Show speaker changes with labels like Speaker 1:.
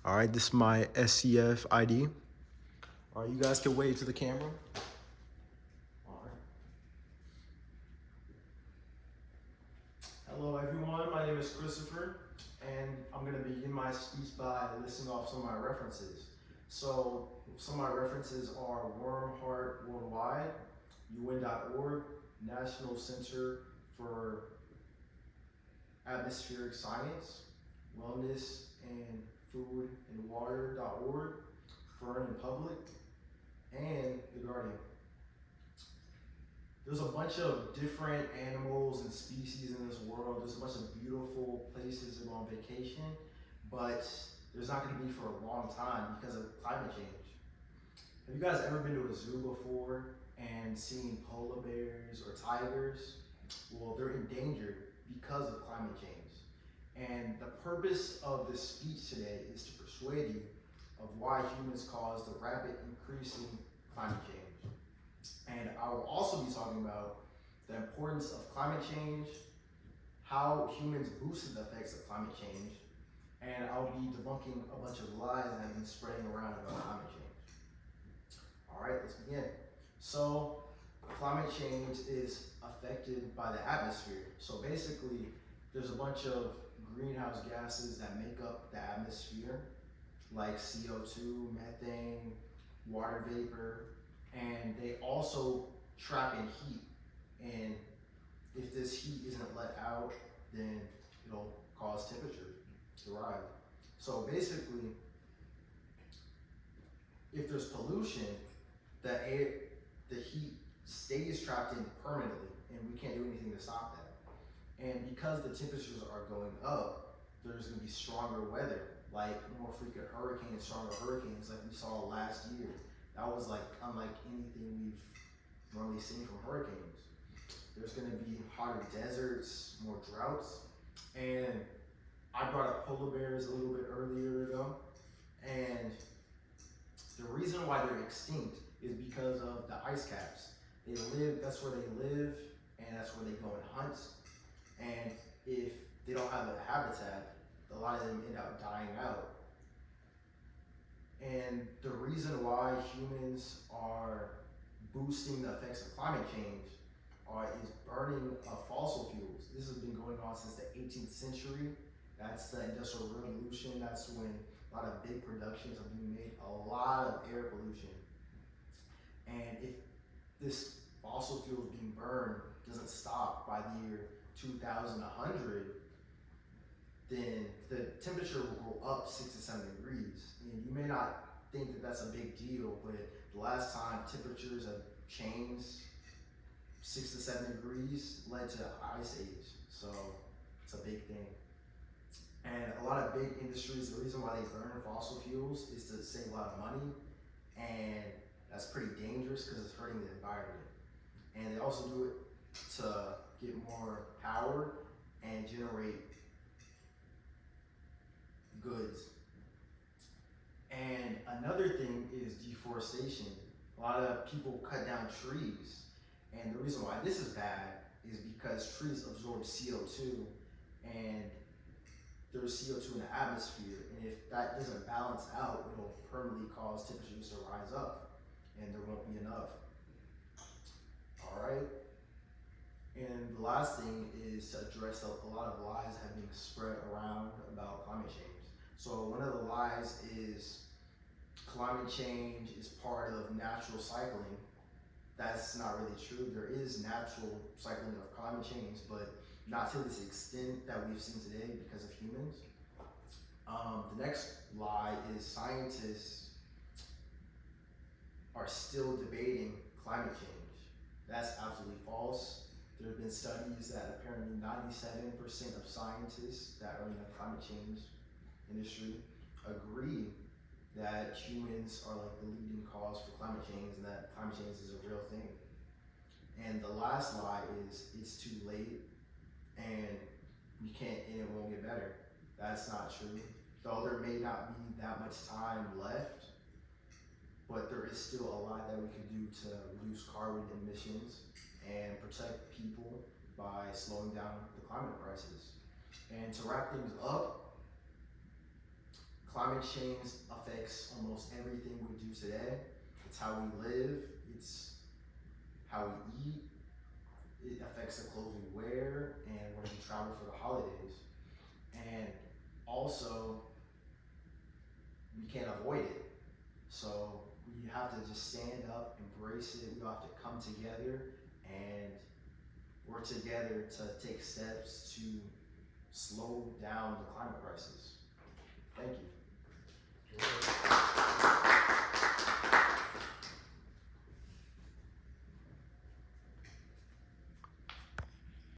Speaker 1: All right, this is my SCF ID. All right, you guys can wave to the camera. All right. Hello, everyone. My name is Christopher, and I'm going to begin my speech by listing off some of my references. So, some of my references are Worm Heart Worldwide, UN.org, National Center for Atmospheric Science, Wellness and Food and Water.org, Fern and Public, and The Guardian. There's a bunch of different animals and species in this world. There's a bunch of beautiful places to go on vacation, but there's not going to be for a long time because of climate change. Have you guys ever been to a zoo before and seen polar bears or tigers? Well, they're endangered because of climate change. And the purpose of this speech today is to persuade you of why humans cause the rapid increasing climate change. And I will also be talking about the importance of climate change, how humans boosted the effects of climate change, and I'll be debunking a bunch of lies that have been spreading around about climate change. All right, let's begin. So, climate change is affected by the atmosphere. So basically, there's a bunch of greenhouse gases that make up the atmosphere, like CO2, methane, water vapor, and they also trap in heat. And if this heat isn't let out, then it'll cause temperature to rise. So basically, if there's pollution, the heat stays trapped in permanently, and we can't do anything to stop that. And because the temperatures are going up, there's going to be stronger weather, like more frequent hurricanes, stronger hurricanes, like we saw last year. That was like unlike anything we've normally seen from hurricanes. There's going to be hotter deserts, more droughts, and I brought up polar bears a little bit earlier ago, and the reason why they're extinct is because of the ice caps. They live, that's where they live, and that's where they go and hunt. And if they don't have a habitat, a lot of them end up dying out. And the reason why humans are boosting the effects of climate change is burning of fossil fuels. This has been going on since the 18th century. That's the Industrial Revolution. That's when a lot of big productions are being made, a lot of air pollution. And if this fossil fuels being burned doesn't stop by the year 2100, then the temperature will go up 6 to 7 degrees. And you may not think that that's a big deal, but the last time temperatures have changed 6 to 7 degrees led to the ice age. So it's a big thing. And a lot of big industries, the reason why they burn fossil fuels is to save a lot of money. And that's pretty dangerous because it's hurting the environment. And they also do it to get more power and generate goods. And another thing is deforestation. A lot of people cut down trees. And the reason why this is bad is because trees absorb CO2, and there's CO2 in the atmosphere. And if that doesn't balance out, it'll permanently cause temperatures to rise up, and there won't be enough. All right. And the last thing is to address a lot of lies that have been spread around about climate change. So one of the lies is climate change is part of natural cycling. That's not really true. There is natural cycling of climate change, but not to this extent that we've seen today because of humans. The next lie is scientists are still debating climate change. That's absolutely false. There have been studies that apparently 97% of scientists that are in the climate change industry agree that humans are like the leading cause for climate change and that climate change is a real thing. And the last lie is it's too late and you can't, and it won't get better. That's not true. Though there may not be that much time left, but there is still a lot that we can do to reduce carbon emissions and protect people by slowing down the climate crisis. And to wrap things up, Climate change affects almost everything we do today. It's how we live, it's how we eat, it affects the clothes we wear, and when we travel for the holidays. And also, we can't avoid it. So we have to just stand up, embrace it. We have to come together and work together to take steps to slow down the climate crisis.